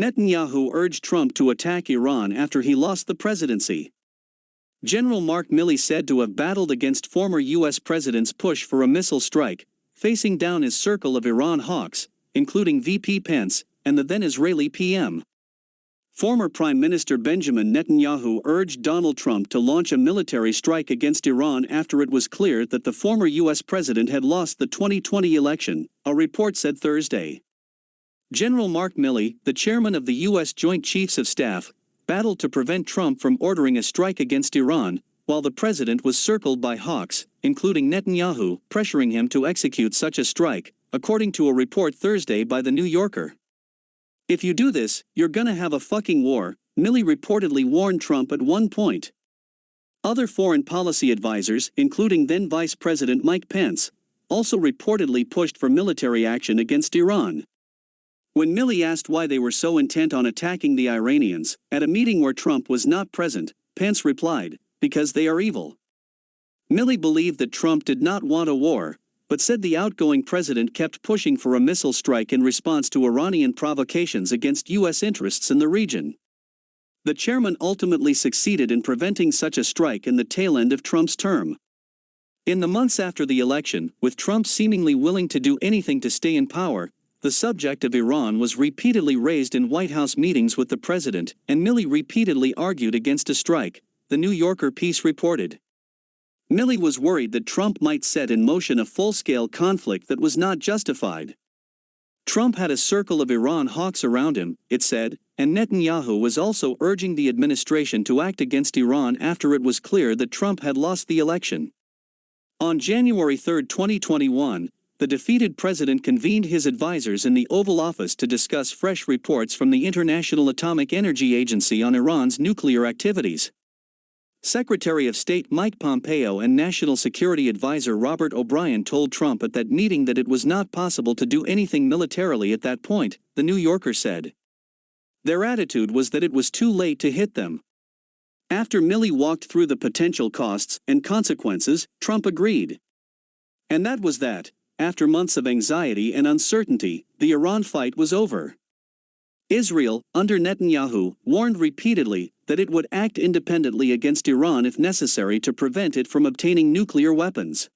Netanyahu urged Trump to attack Iran after he lost the presidency. General Mark Milley said to have battled against former U.S. president's push for a missile strike, facing down his circle of Iran hawks, including VP Pence and the then Israeli PM. Former Prime Minister Benjamin Netanyahu urged Donald Trump to launch a military strike against Iran after it was clear that the former U.S. president had lost the 2020 election, a report said Thursday. General Mark Milley, the chairman of the U.S. Joint Chiefs of Staff, battled to prevent Trump from ordering a strike against Iran, while the president was circled by hawks, including Netanyahu, pressuring him to execute such a strike, according to a report Thursday by The New Yorker. "If you do this, you're gonna have a fucking war," Milley reportedly warned Trump at one point. Other foreign policy advisors, including then Vice President Mike Pence, also reportedly pushed for military action against Iran. When Milley asked why they were so intent on attacking the Iranians, at a meeting where Trump was not present, Pence replied, "Because they are evil." Milley believed that Trump did not want a war, but said the outgoing president kept pushing for a missile strike in response to Iranian provocations against U.S. interests in the region. The chairman ultimately succeeded in preventing such a strike in the tail end of Trump's term. In the months after the election, with Trump seemingly willing to do anything to stay in power, the subject of Iran was repeatedly raised in White House meetings with the president, and Milley repeatedly argued against a strike, the New Yorker piece reported. Milley was worried that Trump might set in motion a full-scale conflict that was not justified. Trump had a circle of Iran hawks around him, it said, and Netanyahu was also urging the administration to act against Iran after it was clear that Trump had lost the election. On January 3, 2021, the defeated president convened his advisors in the Oval Office to discuss fresh reports from the International Atomic Energy Agency on Iran's nuclear activities. Secretary of State Mike Pompeo and National Security Advisor Robert O'Brien told Trump at that meeting that it was not possible to do anything militarily at that point, The New Yorker said. Their attitude was that it was too late to hit them. After Milley walked through the potential costs and consequences, Trump agreed. And that was that. After months of anxiety and uncertainty, the Iran fight was over. Israel, under Netanyahu, warned repeatedly that it would act independently against Iran if necessary to prevent it from obtaining nuclear weapons.